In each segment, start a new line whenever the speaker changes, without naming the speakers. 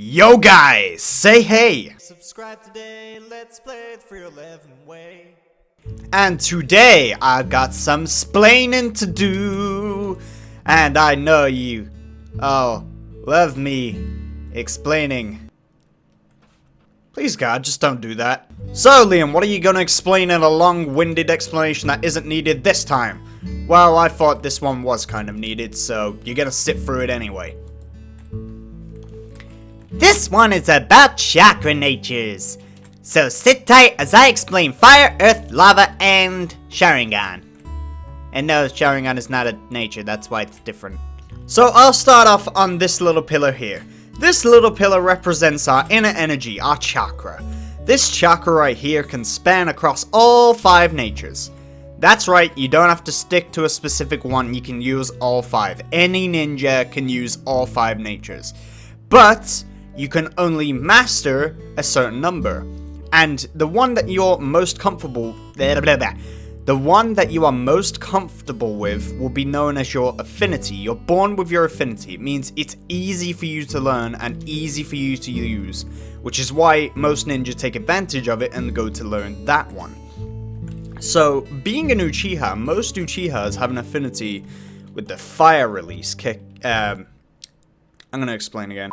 Yo guys, say hey!
Subscribe today, let's play the 311 way.
And today I've got some splaining to do. And I know you love me explaining. Please God, just don't do that. So Liam, what are you gonna explain in a long-winded explanation that isn't needed this time? Well, I thought this one was kind of needed, so you're gonna sit through it anyway.
This one is about chakra natures. So sit tight as I explain fire, earth, lava, and Sharingan. And no, Sharingan is not a nature, that's why it's different.
So I'll start off on this little pillar here. This little pillar represents our inner energy, our chakra. This chakra right here can span across all 5 natures. That's right, you don't have to stick to a specific one, you can use all 5. Any ninja can use all 5 natures. But you can only master a certain number. And the one that you're most comfortable with will be known as your affinity. You're born with your affinity. It means it's easy for you to learn and easy for you to use, which is why most ninjas take advantage of it and go to learn that one. So, being an Uchiha, most Uchihas have an affinity with the fire release kick. I'm gonna explain again.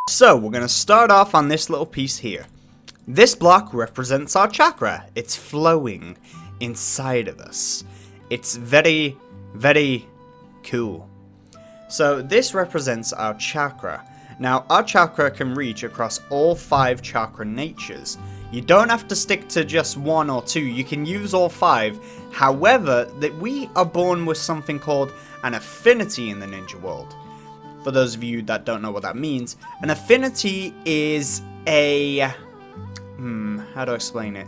So, we're gonna start off on this little piece here. This block represents our chakra. It's flowing inside of us. It's very, very cool. So, this represents our chakra. Now, our chakra can reach across all 5 chakra natures. You don't have to stick to just 1 or 2, you can use all 5. However, that we are born with something called an affinity in the ninja world. For those of you that don't know what that means, an affinity is a... how do I explain it?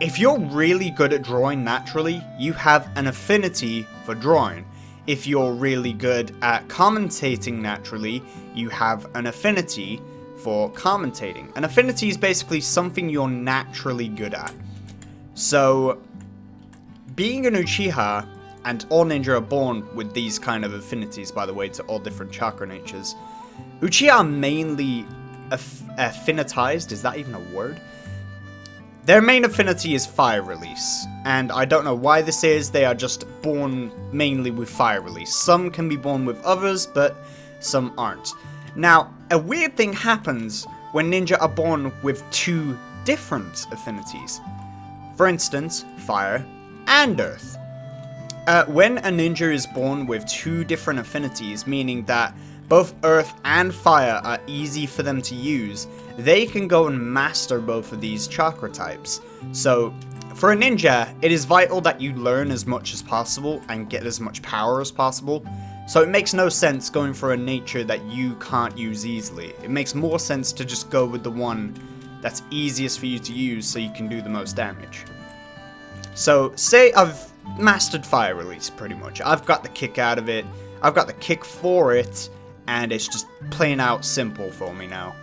If you're really good at drawing naturally, you have an affinity for drawing. If you're really good at commentating naturally, you have an affinity for commentating. An affinity is basically something you're naturally good at. So, being an Uchiha, and all ninja are born with these kind of affinities, by the way, to all different chakra natures. Uchiha are mainly affinitized, is that even a word? Their main affinity is fire release, and I don't know why this is, they are just born mainly with fire release. Some can be born with others, but some aren't. Now, a weird thing happens when ninja are born with 2 different affinities. For instance, fire and earth. When a ninja is born with 2 different affinities, meaning that both earth and fire are easy for them to use, they can go and master both of these chakra types. So, for a ninja, it is vital that you learn as much as possible and get as much power as possible. So it makes no sense going for a nature that you can't use easily. It makes more sense to just go with the one that's easiest for you to use so you can do the most damage. So, say I've mastered fire release pretty much. I've got the kick out of it, I've got the kick for it, and it's just plain out simple for me now.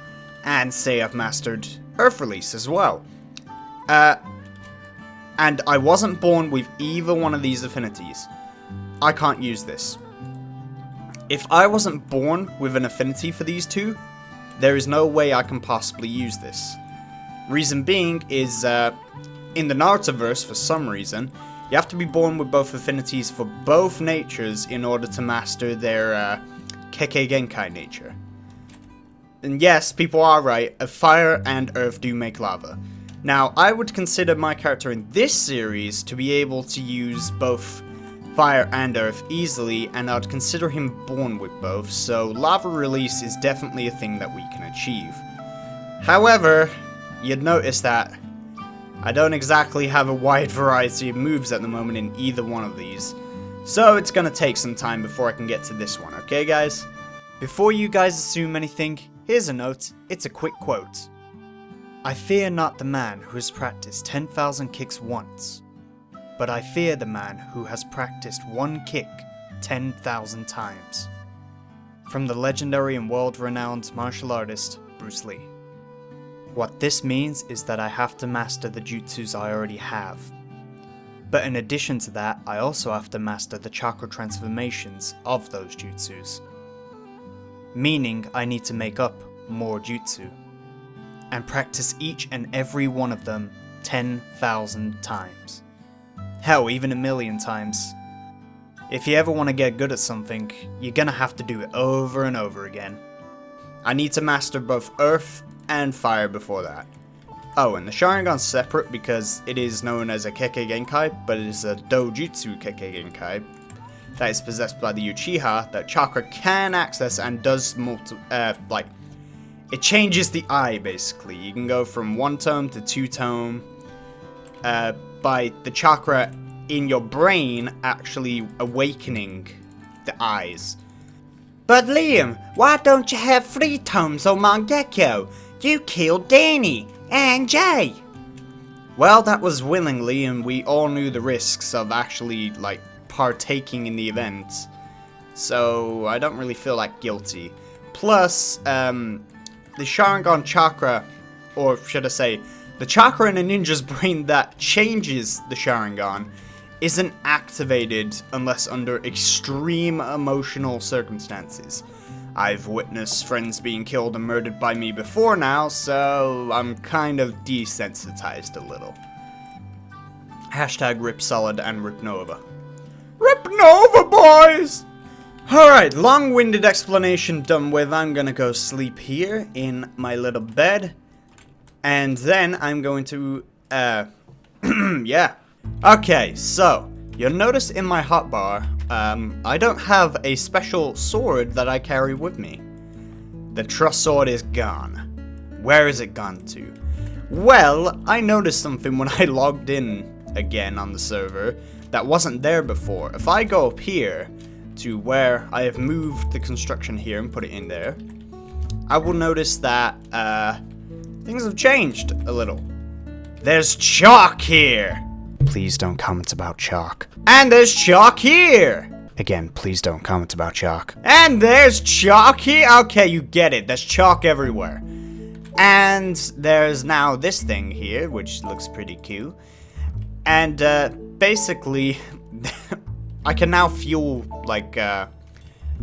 And say I've mastered earth release as well. And I wasn't born with either one of these affinities. I can't use this. If I wasn't born with an affinity for these 2, there is no way I can possibly use this. Reason being is, in the Naruto verse, for some reason, you have to be born with both affinities for both natures in order to master their Kekkei Genkai nature. And yes, people are right, fire and earth do make lava. Now, I would consider my character in this series to be able to use both fire and earth easily, and I'd consider him born with both, so lava release is definitely a thing that we can achieve. However, you'd notice that I don't exactly have a wide variety of moves at the moment in either one of these, so it's gonna take some time before I can get to this one, okay guys? Before you guys assume anything, here's a note, it's a quick quote. I fear not the man who has practiced 10,000 kicks once, but I fear the man who has practiced one kick 10,000 times. From the legendary and world-renowned martial artist, Bruce Lee. What this means is that I have to master the jutsus I already have. But in addition to that, I also have to master the chakra transformations of those jutsus. Meaning I need to make up more jutsu. And practice each and every one of them 10,000 times. Hell, even 1,000,000 times. If you ever want to get good at something, you're gonna have to do it over and over again. I need to master both earth and fire before that. Oh, and the Sharingan's separate because it is known as a Kekkei Genkai, but it is a Dojutsu Kekkei Genkai that is possessed by the Uchiha that Chakra can access and does it changes the eye, basically. You can go from 1 tone to 2 tone by the chakra in your brain actually awakening the eyes.
But Liam, why don't you have 3 tomes on Mangekyo? You killed Danny and Jay.
Well, that was willingly, and we all knew the risks of actually, partaking in the event. So, I don't really feel that guilty. Plus, the Sharingan chakra, or should I say, the chakra in a ninja's brain that changes the Sharingan, isn't activated unless under extreme emotional circumstances. I've witnessed friends being killed and murdered by me before now, so I'm kind of desensitized a little. Hashtag Rip Solid and Rip Nova. Rip Nova, boys! Alright, long-winded explanation done with. I'm gonna go sleep here in my little bed. And then I'm going to, yeah. Okay, so, you'll notice in my hotbar, I don't have a special sword that I carry with me. The trust sword is gone. Where is it gone to? Well, I noticed something when I logged in again on the server that wasn't there before. If I go up here to where I have moved the construction here and put it in there, I will notice that, things have changed a little. There's chalk here! Please don't comment about chalk. And there's chalk here! Again, please don't comment about chalk. And there's chalk here! Okay, you get it. There's chalk everywhere. And there's now this thing here, which looks pretty cute. And, basically, I can now fuel,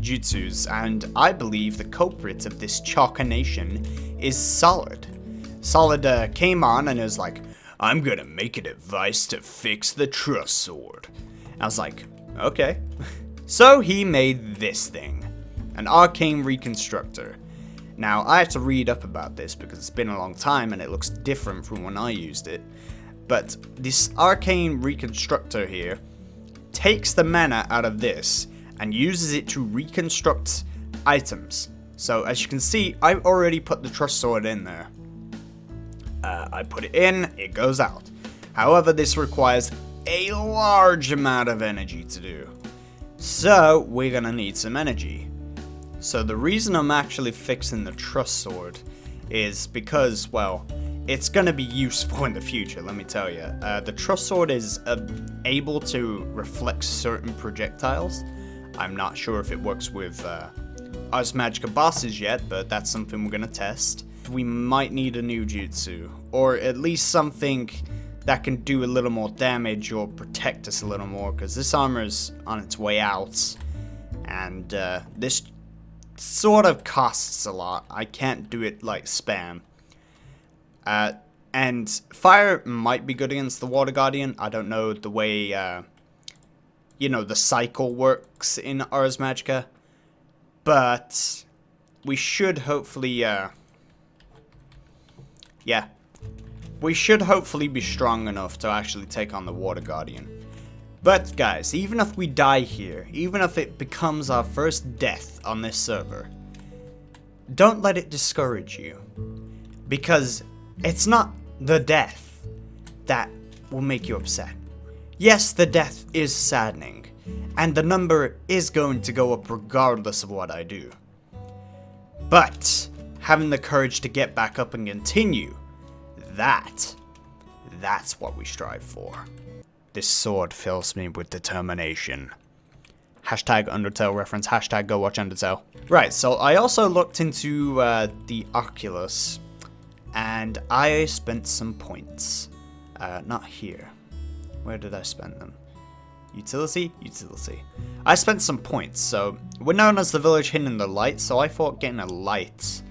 jutsus, and I believe the culprit of this chalkination is Solid. Solid, came on and was like, I'm gonna make a device to fix the trust sword. I was like, okay. So he made this thing, an Arcane reconstructor. Now, I had to read up about this because it's been a long time and it looks different from when I used it. But this Arcane reconstructor here takes the mana out of this and uses it to reconstruct items. So as you can see, I've already put the trust sword in there. I put it in, it goes out. However, this requires a large amount of energy to do. So we're gonna need some energy. So the reason I'm actually fixing the trust sword is because, well, it's gonna be useful in the future, let me tell you. The trust sword is able to reflect certain projectiles. I'm not sure if it works with Ars Magica bosses yet, but that's something we're gonna test. We might need a new jutsu, or at least something that can do a little more damage or protect us a little more, because this armor's on its way out, and this sort of costs a lot. I can't do it like spam. And fire might be good against the Water Guardian. I don't know the way, the cycle works in Ars Magica. But we should hopefully, we should hopefully be strong enough to actually take on the Water Guardian. But guys, even if we die here, even if it becomes our first death on this server, don't let it discourage you. Because it's not the death that will make you upset. Yes, the death is saddening, and the number is going to go up regardless of what I do. But having the courage to get back up and continue, that's what we strive for. This sword fills me with determination. Hashtag Undertale reference, hashtag go watch Undertale. Right, so I also looked into the Oculus, and I spent some points. Not here. Where did I spend them? Utility? Utility. I spent some points, so we're known as the village hidden in the light, so I thought getting a light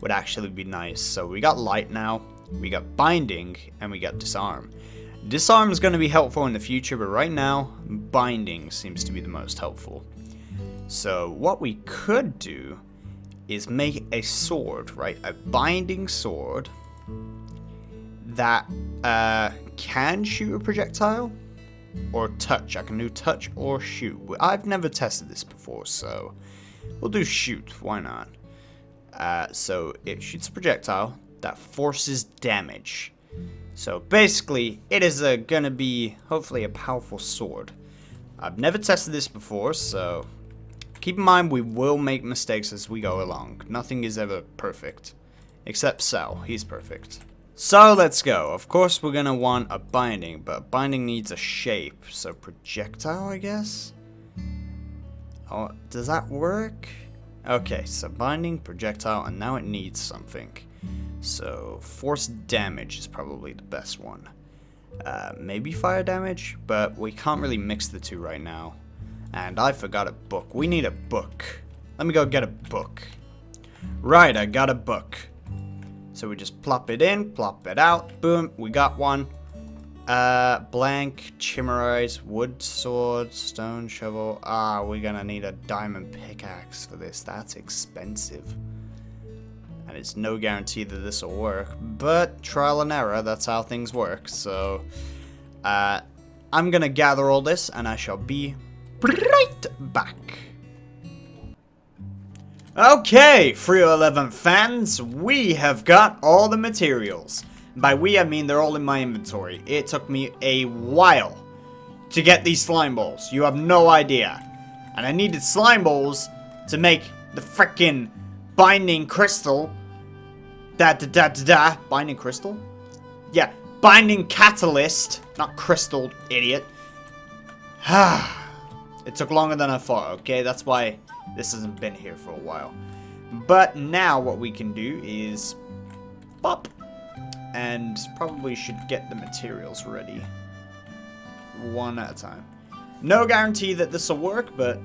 would actually be nice. So we got light now, we got binding, and we got disarm. Disarm is going to be helpful in the future, but right now, binding seems to be the most helpful. So what we could do is make a sword, right? A binding sword that can shoot a projectile or touch. I can do touch or shoot. I've never tested this before, so we'll do shoot. Why not? So it shoots a projectile that forces damage. So basically, it is gonna be hopefully a powerful sword. I've never tested this before, so keep in mind we will make mistakes as we go along. Nothing is ever perfect, except Sal. He's perfect. So let's go. Of course, we're gonna want a binding, but binding needs a shape. So projectile, I guess. Oh, does that work? Okay, so binding, projectile, and now it needs something. So force damage is probably the best one. Maybe fire damage, but we can't really mix the two right now. And I forgot a book. We need a book. Let me go get a book. Right, I got a book. So we just plop it in, plop it out. Boom, we got one. Blank, chimerise, wood sword, stone shovel. We're gonna need a diamond pickaxe for this. That's expensive. And it's no guarantee that this will work. But trial and error, that's how things work. So, I'm gonna gather all this and I shall be right back. Okay, 311 fans, we have got all the materials. By we, I mean they're all in my inventory. It took me a while to get these slime balls. You have no idea. And I needed slime balls to make the frickin' binding crystal. Binding crystal? Yeah, binding catalyst. Not crystal, idiot. It took longer than I thought, okay? That's why this hasn't been here for a while. But now what we can do is pop. And probably should get the materials ready. One at a time. No guarantee that this will work, but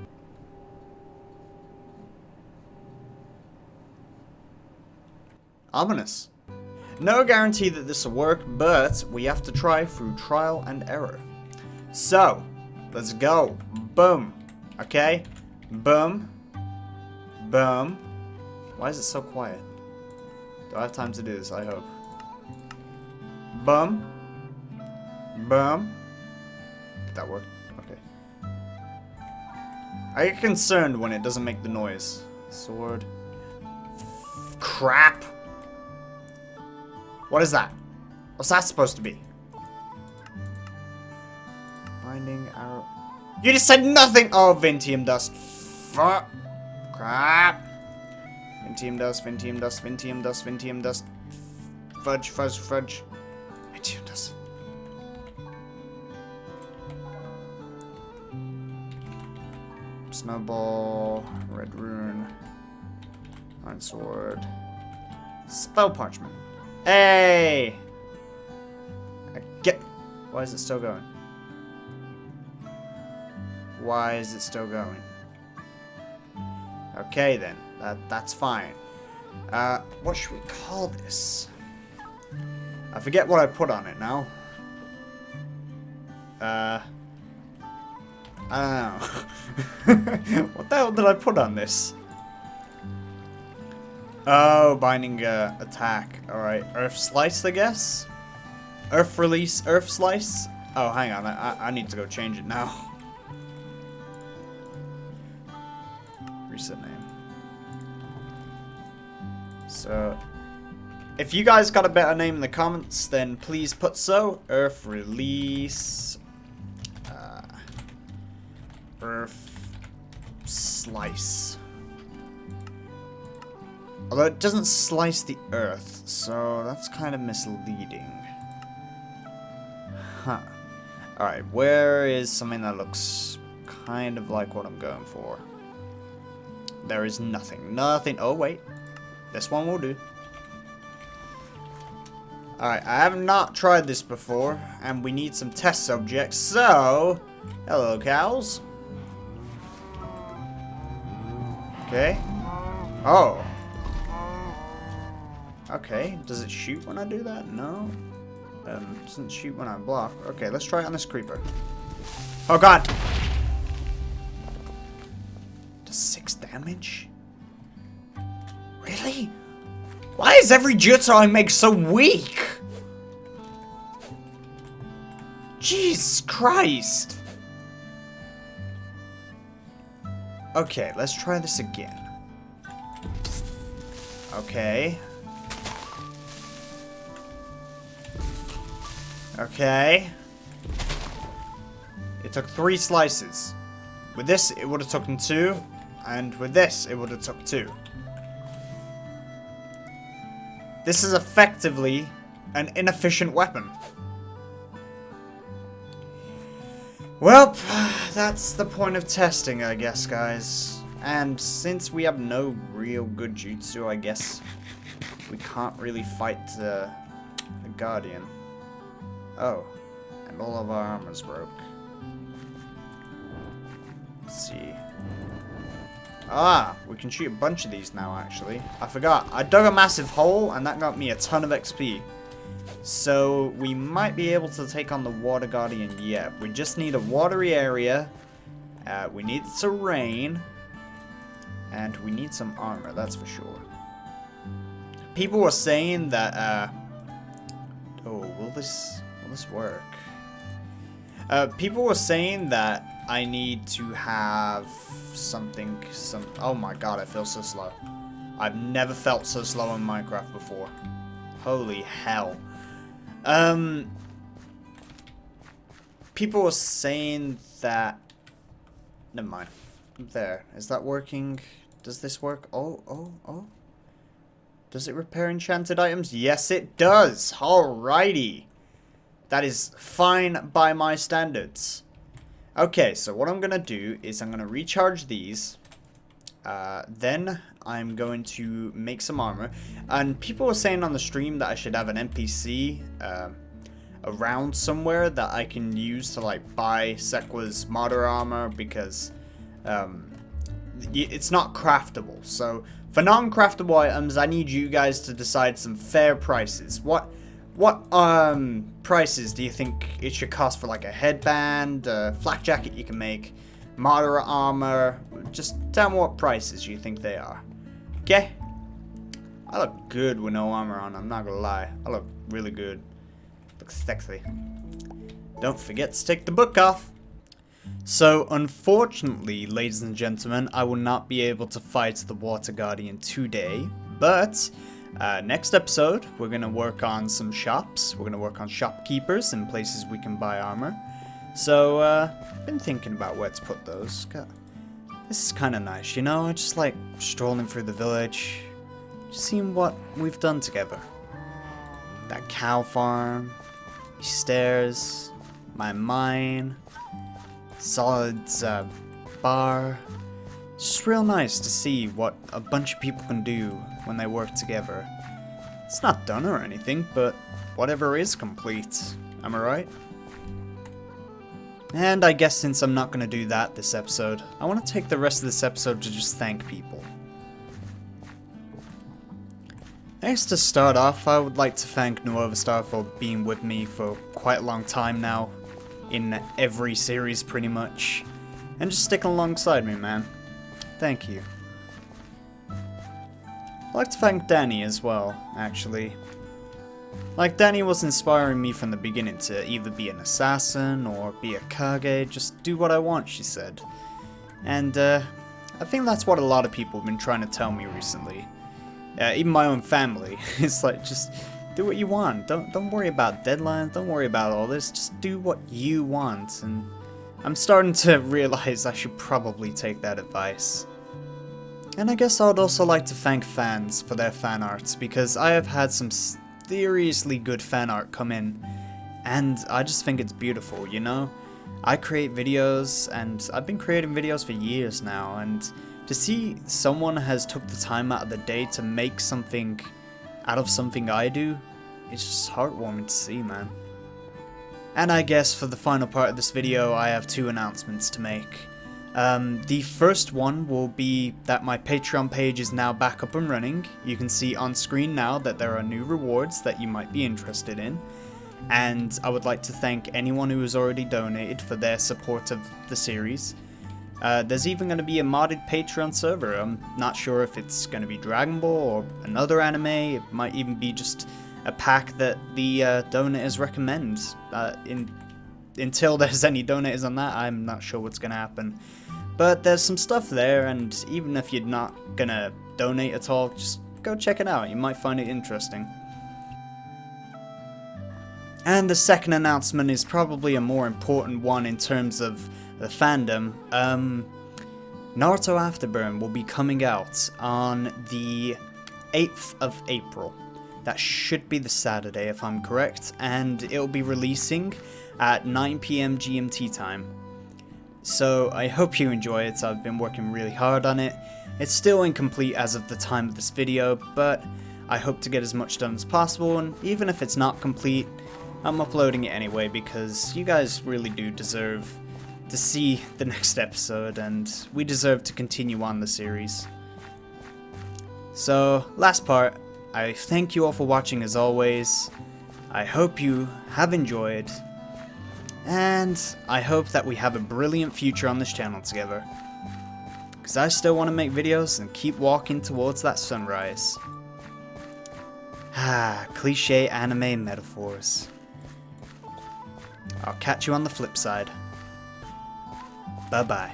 ominous. No guarantee that this will work, but we have to try through trial and error. So, let's go. Boom. Okay? Boom. Boom. Why is it so quiet? Do I have time to do this? I hope. Boom. Boom. Did that work? Okay. I get concerned when it doesn't make the noise. Sword. Crap. What is that? What's that supposed to be? Binding arrow. You just said nothing! Oh, Vintium dust. Fuck. Crap. Vintium dust, Vintium dust, Vintium dust, Vintium dust. Fudge, fudge, fudge. Vintium dust. Snowball. Red rune. Iron sword. Spell parchment. Hey! I get. Why is it still going? Why is it still going? Okay then, that's fine. What should we call this? I forget what I put on it now. I don't know. What the hell did I put on this? Oh, binding attack. Alright, Earth Slice, I guess? Earth Release, Earth Slice? Oh, hang on, I need to go change it now. Reset name. So, if you guys got a better name in the comments, then please put so. Earth Release. Earth Slice. Although it doesn't slice the earth, so that's kind of misleading. Huh. Alright, where is something that looks kind of like what I'm going for? There is nothing. Nothing. Oh, wait. This one will do. Alright, I have not tried this before, and we need some test subjects, so... Hello, cows. Okay. Oh. Okay, does it shoot when I do that? No. Doesn't shoot when I block. Okay, let's try it on this creeper. Oh god! Does 6 damage? Really? Why is every jutsu I make so weak? Jesus Christ! Okay, let's try this again. Okay. Okay. It took 3 slices. With this, it would have taken 2. And with this, it would have took 2. This is effectively an inefficient weapon. Well, that's the point of testing, I guess, guys. And since we have no real good jutsu, I guess we can't really fight the Guardian. Oh, and all of our armor's broke. Let's see. Ah, we can shoot a bunch of these now, actually. I forgot. I dug a massive hole, and that got me a ton of XP. So, we might be able to take on the Water Guardian yet. We just need a watery area. We need it to rain. And we need some armor, that's for sure. People were saying that, oh, will this work? People were saying that I need to have oh my god, I feel so slow. I've never felt so slow in Minecraft before. Holy hell. People were saying that, never mind. There, is that working? Does this work? Oh. Does it repair enchanted items? Yes, it does. Alrighty. That is fine by my standards. Okay, so what I'm going to do is I'm going to recharge these. Then I'm going to make some armor. And people were saying on the stream that I should have an NPC around somewhere that I can use to like buy Sekwa's modder armor because it's not craftable. So for non-craftable items, I need you guys to decide some fair prices. What prices do you think it should cost for like a headband, a flak jacket you can make, moderate armor? Just tell me what prices you think they are. Okay? I look good with no armor on, I'm not gonna lie. I look really good. Look sexy. Don't forget to take the book off. So, unfortunately, ladies and gentlemen, I will not be able to fight the Water Guardian today, but next episode, we're going to work on some shops. We're going to work on shopkeepers and places we can buy armor. So, I've been thinking about where to put those. God, this is kind of nice, you know? I just like strolling through the village, just seeing what we've done together. That cow farm, these stairs, my mine, Solid's bar. It's just real nice to see what a bunch of people can do when they work together. It's not done or anything, but whatever is complete. Am I right? And I guess since I'm not going to do that this episode, I want to take the rest of this episode to just thank people. I guess to start off, I would like to thank Nuovastar for being with me for quite a long time now, in every series pretty much, and just sticking alongside me, man. Thank you. I'd like to thank Danny as well, actually. Like, Danny was inspiring me from the beginning to either be an assassin or be a Kage, just do what I want, she said. And, I think that's what a lot of people have been trying to tell me recently. Even my own family. It's like, just do what you want. Don't worry about deadlines, don't worry about all this, just do what you want. And I'm starting to realize I should probably take that advice. And I guess I would also like to thank fans for their fan arts, because I have had some seriously good fan art come in, and I just think it's beautiful, you know? I create videos, and I've been creating videos for years now, and to see someone has took the time out of the day to make something out of something I do, it's just heartwarming to see, man. And I guess for the final part of this video, I have 2 announcements to make. The first one will be that my Patreon page is now back up and running. You can see on screen now that there are new rewards that you might be interested in. And I would like to thank anyone who has already donated for their support of the series. There's even going to be a modded Patreon server. I'm not sure if it's going to be Dragon Ball or another anime. It might even be just a pack that the donators recommend. Until there's any donators on that, I'm not sure what's going to happen. But there's some stuff there, and even if you're not going to donate at all, just go check it out. You might find it interesting. And the second announcement is probably a more important one in terms of the fandom. Naruto Afterburn will be coming out on the 8th of April. That should be the Saturday if I'm correct, and it'll be releasing at 9 PM GMT time. So I hope you enjoy it. I've been working really hard on it. It's still incomplete as of the time of this video, but I hope to get as much done as possible, and even if it's not complete, I'm uploading it anyway because you guys really do deserve to see the next episode, and we deserve to continue on the series. So, last part, I thank you all for watching as always. I hope you have enjoyed, and I hope that we have a brilliant future on this channel together. Because I still want to make videos and keep walking towards that sunrise. Cliche anime metaphors. I'll catch you on the flip side. Bye-bye.